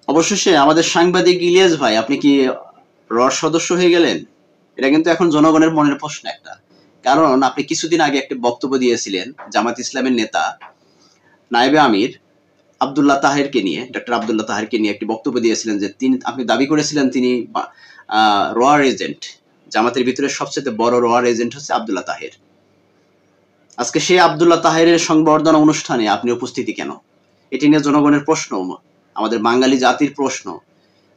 অবশেষে আমাদের সাংবাদিক ইলিয়াস ভাই, আপনি কি রর সদস্য হয়ে গেলেন? এটা কিন্তু এখন জনগণের মনের প্রশ্ন একটা। কারণ আপনি কিছুদিন আগে একটা বক্তব্য দিয়েছিলেন জামাত ইসলামের নেতা নায়েবে আমির আব্দুল্লাহ তাহেরকে নিয়ে, ডক্টর আব্দুল্লাহ তাহেরকে নিয়ে একটি বক্তব্য দিয়েছিলেন যে তিনি, আপনি দাবি করেছিলেন তিনি রোয়ার এজেন্ট, জামাতের ভিতরে সবচেয়ে বড় রোয়ার এজেন্ট হচ্ছে আব্দুল্লাহ তাহের। আজকে সেই আব্দুল্লাহ তাহেরের সংবর্ধনা অনুষ্ঠানে আপনি উপস্থিতি কেন? এটি নিয়ে জনগণের প্রশ্ন, আমাদের বাঙালি জাতির প্রশ্ন,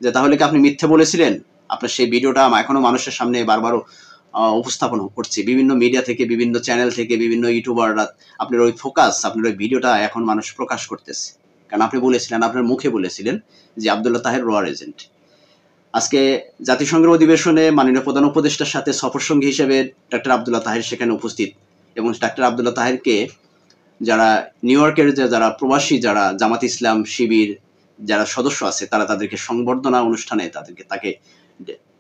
যে তাহলে কি আপনি মিথ্যে বলেছিলেন? আপনার সেই ভিডিওটা এখনো মানুষের সামনে বারবার উপস্থাপন করছে বিভিন্ন মিডিয়া থেকে, বিভিন্ন চ্যানেল থেকে, বিভিন্ন ইউটিউবাররা আপনার ওই ফোকাস, আপনার ওই ভিডিওটা এখন মানুষ প্রকাশ করতেছে। কারণ আপনি বলেছিলেন, আপনার মুখে বলেছিলেন যে আব্দুল্লাহ তাহের রোয়ার এজেন্ট। আজকে জাতিসংঘের অধিবেশনে মাননীয় প্রধান উপদেষ্টার সাথে সফর সঙ্গী হিসেবে ডক্টর আব্দুল্লাহ তাহের সেখানে উপস্থিত, এবং ডক্টর আব্দুল্লাহ তাহেরকে যারা নিউ ইয়র্কের যারা প্রবাসী, যারা জামাত ইসলাম শিবির যারা সদস্য আছে, তারা তাদেরকে সংবর্ধনা অনুষ্ঠানে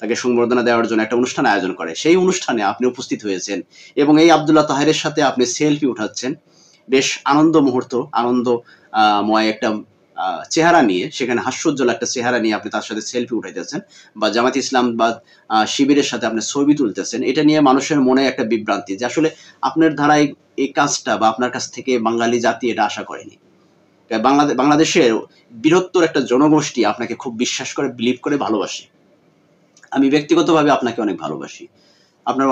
তাকে সংবর্ধনা দেওয়ার জন্য একটা অনুষ্ঠান আয়োজন করে। সেই অনুষ্ঠানে আপনি উপস্থিত হয়েছেন এবং এই আব্দুল্লাহ তাহেরের সাথে আপনি সেলফি উঠাচ্ছেন। বেশ আনন্দ মুহূর্ত, আনন্দময় একটা চেহারা নিয়ে, সেখানে হাস্যোজ্জ্বল একটা চেহারা নিয়ে আপনি তার সাথে সেলফি উঠাইতেছেন, বা জামাত ইসলাম বা শিবিরের সাথে আপনি ছবি তুলতেছেন। এটা নিয়ে মানুষের মনে একটা বিভ্রান্তি, যে আসলে আপনার ধারায় এই কাজটা বা আপনার কাছ থেকে বাঙালি জাতি এটা আশা করেনি। বাংলাদেশের বৃহত্তর একটা জনগোষ্ঠী আপনাকে খুব বিশ্বাস করে, বিলিভ করে, ভালোবাসে। আমি ব্যক্তিগতভাবে আপনাকে অনেক ভালোবাসি। আপনার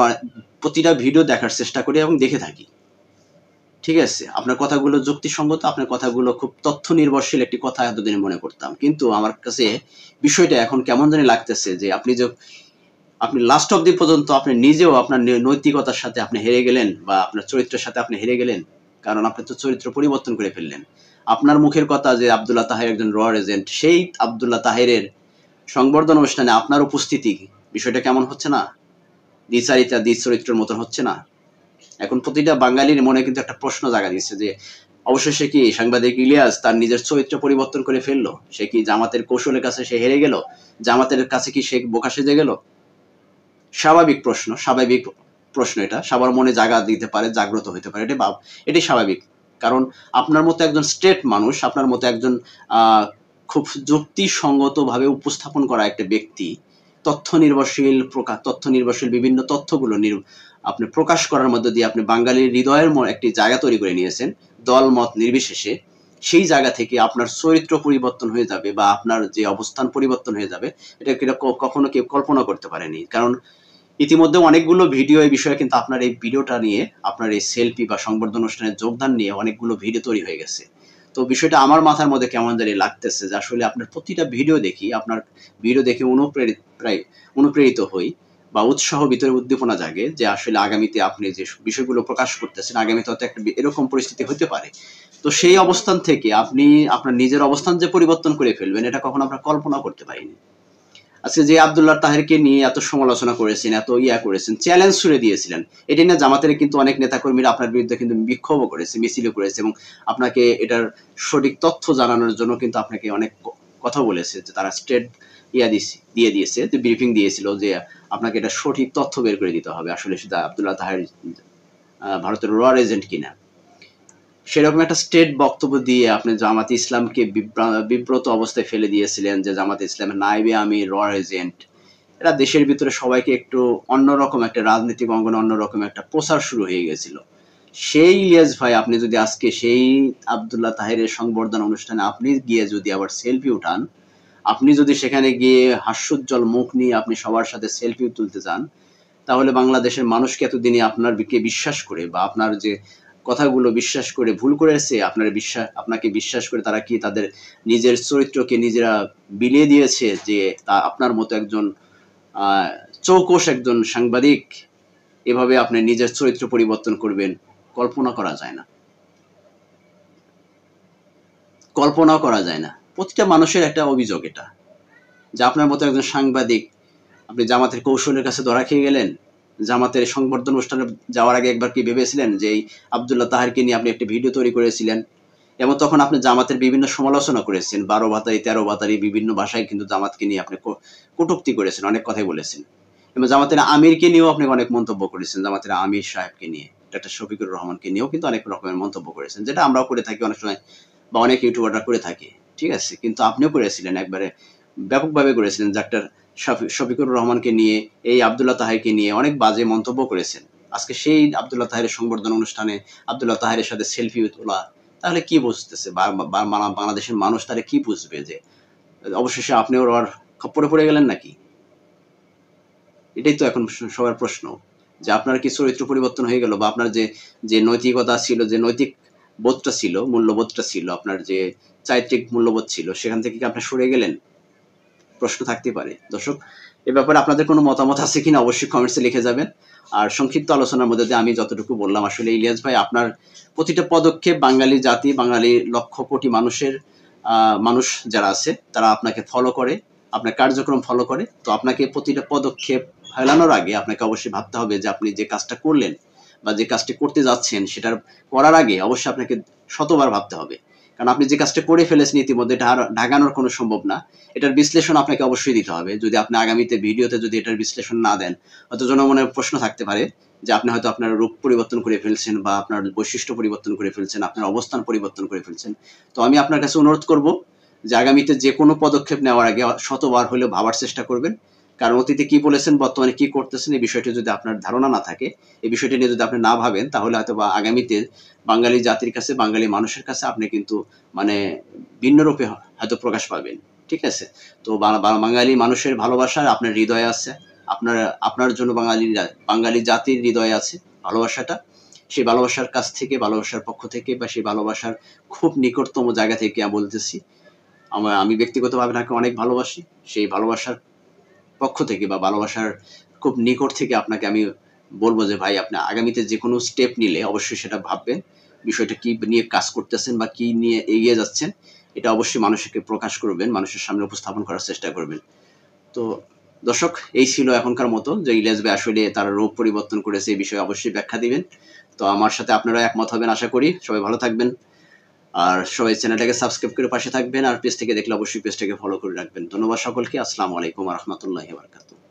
প্রতিটা ভিডিও দেখার চেষ্টা করি এবং দেখে থাকি। ঠিক আছে, আপনার কথাগুলো যুক্তিসঙ্গত, আপনার কথাগুলো খুব তথ্য নির্ভরশীল একটি কথা এতদিনে মনে করতাম। কিন্তু আমার কাছে বিষয়টা এখন কেমন জানি লাগতেছে যে আপনি লাস্ট অব্দি পর্যন্ত আপনি নিজেও আপনার নৈতিকতার সাথে আপনি হেরে গেলেন, বা আপনার চরিত্রের সাথে আপনি হেরে গেলেন। কারণ আপনি তো চরিত্র পরিবর্তন করে ফেললেন। আপনার মুখের কথা যে আব্দুল্লাহ তাহের একজন রয়ার এজেন্ট, সেই আব্দুল্লাহ তাহেরের সংবর্ধনা অনুষ্ঠানে আপনার উপস্থিতি, বিষয়টা কেমন হচ্ছে না? দ্বিচারিতা দ্বিচরিত্রের মতন হচ্ছে না? এখন প্রতিটা বাঙালির মনে কিন্তু একটা প্রশ্ন জাগা দিচ্ছে যে অবশেষে কি সাংবাদিক ইলিয়াস তার নিজের চরিত্র পরিবর্তন করে ফেললো? সে কি জামাতের কৌশলের কাছে সে হেরে গেল? জামাতের কাছে কি সে বোকা সেজে গেল? স্বাভাবিক প্রশ্ন এটা সবার মনে জায়গা দিতে পারে, জাগ্রত হইতে পারে, এটাই স্বাভাবিক। কারণ আপনার মতো একজন স্ট্রেট মানুষ, আপনার মতো একজন খুব যুক্তিসঙ্গত ভাবে উপস্থাপন করা একটা ব্যক্তি, তথ্য নির্ভরশীল বিভিন্ন তথ্যগুলো আপনি প্রকাশ করার মধ্য দিয়ে আপনি বাঙালির হৃদয়ের একটি জায়গা তৈরি করে নিয়েছেন, দল মত নির্বিশেষে। সেই জায়গা থেকে আপনার চরিত্র পরিবর্তন হয়ে যাবে, বা আপনার যে অবস্থান পরিবর্তন হয়ে যাবে, এটা কখনো কেউ কল্পনা করতে পারেনি। কারণ ইতিমধ্যে অনেকগুলো ভিডিও এই বিষয়ে, কিন্তু আপনার এই ভিডিওটা নিয়ে, আপনার এই সেলফি বা সংবর্ধনা অনুষ্ঠানের যোগদান নিয়ে অনেকগুলো ভিডিও তৈরি হয়ে গেছে। তো বিষয়টা আমার মাথার মধ্যে কেমন জানি লাগতেছে যে আসলে আপনার প্রতিটা ভিডিও দেখি, আপনার ভিডিও দেখে অনুপ্রেরিত হই, বা উৎসাহ, ভিতরে উদ্দীপনা জাগে যে আসলে আগামীতে আপনি যে বিষয়গুলো প্রকাশ করতেছেন, আগামীতে হয়তো একটা এরকম পরিস্থিতি হতে পারে। তো সেই অবস্থান থেকে আপনি আপনার নিজের অবস্থান যে পরিবর্তন করে ফেলবেন, এটা কখনো আপনার কল্পনা করতে পারিনি। আজকে যে আব্দুল্লাহ তাহেরকে নিয়ে এত সমালোচনা করেছেন, এত করেছেন, চ্যালেঞ্জ ছুড়ে দিয়েছিলেন, এটা নিয়ে জামাতের কিন্তু অনেক নেতাকর্মীরা আপনার বিরুদ্ধে কিন্তু বিক্ষোভও করেছে, মিছিলও করেছে, এবং আপনাকে এটার সঠিক তথ্য জানানোর জন্য কিন্তু আপনাকে অনেক কথা বলেছে, যে তারা স্টেট দিয়ে দিয়েছে, যে ব্রিফিং দিয়েছিল যে আপনাকে এটা সঠিক তথ্য বের করে দিতে হবে, আসলে সেটা আব্দুল্লাহ তাহের ভারতের রয়ার এজেন্ট কিনা। সেরকম একটা স্টেট বক্তব্য দিয়ে আপনি জামাত ইসলামকে বিব্রত অবস্থায় ফেলে দিয়েছিলেন, যে জামাত ইসলামের নায়েবে আমির রয়ার এজেন্ট। এরা দেশের ভিতরে সবাইকে একটু অন্যরকম একটা রাজনৈতিক অঙ্গনে অন্যরকম একটা প্রচার শুরু হয়ে গেছিল। সেই ইলিয়াস ভাই, আপনি যদি আজকে সেই আব্দুল্লাহ তাহেরের সংবর্ধনা অনুষ্ঠানে আপনি গিয়ে যদি আবার সেলফি উঠান, আপনি যদি সেখানে গিয়ে হাস্যোজ্জ্বল মুখ নিয়ে আপনি সবার সাথে সেলফি তুলতে চান, তাহলে বাংলাদেশের মানুষকে এতদিনে আপনাকে বিশ্বাস করে, বা আপনার যে কথাগুলো বিশ্বাস করে ভুল করেছে, আপনাকে বিশ্বাস করে তারা কি তাদের নিজের চরিত্রকে নিজেরা বিলিয়ে দিয়েছে, যে আপনার মতো একজন চৌকস একজন সাংবাদিক এভাবে আপনি নিজের চরিত্র পরিবর্তন করবেন, কল্পনা করা যায় না। প্রতিটা মানুষের একটা অভিযোগ এটা, যে আপনার মতো একজন সাংবাদিক আপনি জামাতের কৌশলের কাছে ধরা খেয়ে গেলেন। জামাতের সংবর্ধনা অনুষ্ঠানে যাওয়ার আগে একবার কি ভেবেছিলেন যে এই আব্দুল্লাহ তাহেরকে নিয়ে আপনি একটা ভিডিও তৈরি করেছিলেন, এবং তখন আপনি জামাতের বিভিন্ন সমালোচনা করেছেন, 12 ভাতারি 13 ভাতারি বিভিন্ন ভাষায় কিন্তু জামাতকে নিয়ে আপনি কটূক্তি করেছেন, অনেক কথাই বলেছেন, এবং জামাতের আমিরকে নিয়েও আপনি অনেক মন্তব্য করেছেন, জামাতের আমির সাহেবকে নিয়ে, ডক্টর শফিকুর রহমানকে নিয়েও কিন্তু অনেক রকমের মন্তব্য করেছেন, যেটা আমরাও করে থাকি অনেক সময়, বা অনেক ইউটিউবাররা করে থাকে। ঠিক আছে, কিন্তু আপনিও করেছিলেন, একবারে ব্যাপকভাবে করেছিলেন। ডাক্তার শফিকুর রহমানকে নিয়ে, এই আব্দুল্লাহ তাহেরকে নিয়ে অনেক বাজে মন্তব্য করেছেন। আজকে সেই আব্দুল্লাহ তাহেরের সংবর্ধনা অনুষ্ঠানে আব্দুল্লাহ তাহেরের সাথে সেলফি তোলা, তাহলে কি বুঝতেছে বাংলাদেশের মানুষ? তাহলে কি বুঝবে যে অবশেষে আপনিও ওর খপ্পরে পড়ে গেলেন নাকি? এটাই তো এখন সবার প্রশ্ন, যে আপনার কি চরিত্র পরিবর্তন হয়ে গেল, বা আপনার যে যে নৈতিকতা ছিল, যে নৈতিক বোধটা ছিল, মূল্যবোধটা ছিল, আপনার যে চারিত্রিক মূল্যবোধ ছিল, সেখান থেকে কি আপনি সরে গেলেন? প্রশ্ন থাকতে পারে। দর্শক, এ ব্যাপারে আপনাদের কোনো মতামত আছে কিনা অবশ্যই কমেন্টসে লিখে যাবেন। আর সংক্ষিপ্ত আলোচনার মধ্যে দিয়ে আমি যতটুকু বললাম, আসলে ইলিয়াস ভাই আপনার প্রতিটা পদক্ষেপ বাঙালি জাতি, বাঙালি লক্ষ কোটি মানুষের মানুষ যারা আছে তারা আপনাকে ফলো করে, আপনার কার্যক্রম ফলো করে। তো আপনাকে প্রতিটা পদক্ষেপ ফেলানোর আগে আপনাকে অবশ্যই ভাবতে হবে যে আপনি যে কাজটা করলেন বা যে কাজটি করতে যাচ্ছেন, সেটার করার আগে অবশ্যই আপনাকে শতবার ভাবতে হবে। কারণ আপনি যে কাজটা করে ফেলেছেন ইতিমধ্যে, এটা আর ঢাকানোর কোনো সম্ভব না। এটার বিশ্লেষণ আপনাকে অবশ্যই দিতে হবে। যদি আপনি আগামীতে ভিডিওতে যদি এটার বিশ্লেষণ না দেন, হয়তো জনমনে প্রশ্ন থাকতে পারে যে আপনি হয়তো আপনার রূপ পরিবর্তন করে ফেলছেন, বা আপনার বৈশিষ্ট্য পরিবর্তন করে ফেলছেন, আপনার অবস্থান পরিবর্তন করে ফেলছেন। তো আমি আপনার কাছে অনুরোধ করব যে আগামীতে যে কোনো পদক্ষেপ নেওয়ার আগে শতবার হলেও ভাবার চেষ্টা করবেন। কারণ অতীতে কি বলেছেন, বর্তমানে কি করতেছেন, এই বিষয়টি যদি আপনার ধারণা না থাকে, এই বিষয়টি নিয়ে যদি আপনি না ভাবেন, তাহলে হয়তো বা আগামীতে বাঙালি জাতির কাছে, বাঙালি মানুষের কাছে আপনি কিন্তু মানে ভিন্ন রূপে হয়তো প্রকাশ পাবেন। ঠিক আছে? তো বাঙালি মানুষের ভালোবাসা আপনার হৃদয়ে আছে। আপনার আপনার জন্য বাঙালি জাতির হৃদয়ে আছে ভালোবাসাটা। সেই ভালোবাসার কাছ থেকে, ভালোবাসার পক্ষ থেকে, বা সেই ভালোবাসার খুব নিকটতম জায়গা থেকে আমি বলতেছি, আমি ব্যক্তিগতভাবে তাকে অনেক ভালোবাসি। সেই ভালোবাসার পক্ষ থেকে বা ভালোবাসার খুব নিকট থেকে আপনাকে আমি বলবো যে ভাই, আপনি আগামীতে যে কোনো স্টেপ নিলে অবশ্যই সেটা ভাববেন। বিষয়টা কি নিয়ে কাজ করতেছেন বা কি নিয়ে এগিয়ে যাচ্ছেন, এটা অবশ্যই মানুষকে প্রকাশ করবেন, মানুষের সামনে উপস্থাপন করার চেষ্টা করবেন। তো দর্শক, এই ছিল এখনকার মতো, যে ইলিয়াস ভাই আসলে তার রূপ পরিবর্তন করেছে, এই বিষয়ে অবশ্যই ব্যাখ্যা দিবেন। তো আমার সাথে আপনারা একমত হবেন আশা করি। সবাই ভালো থাকবেন। আর সবাই চ্যানেলটাকে সাবস্ক্রাইব করে পাশে থাকবেন। আর পেজ থেকে দেখলে অবশ্যই পেজটাকে ফলো করে রাখবেন। ধন্যবাদ সকলকে। আসসালামু আলাইকুম ওয়া রাহমাতুল্লাহি ওয়া বারাকাতুহু।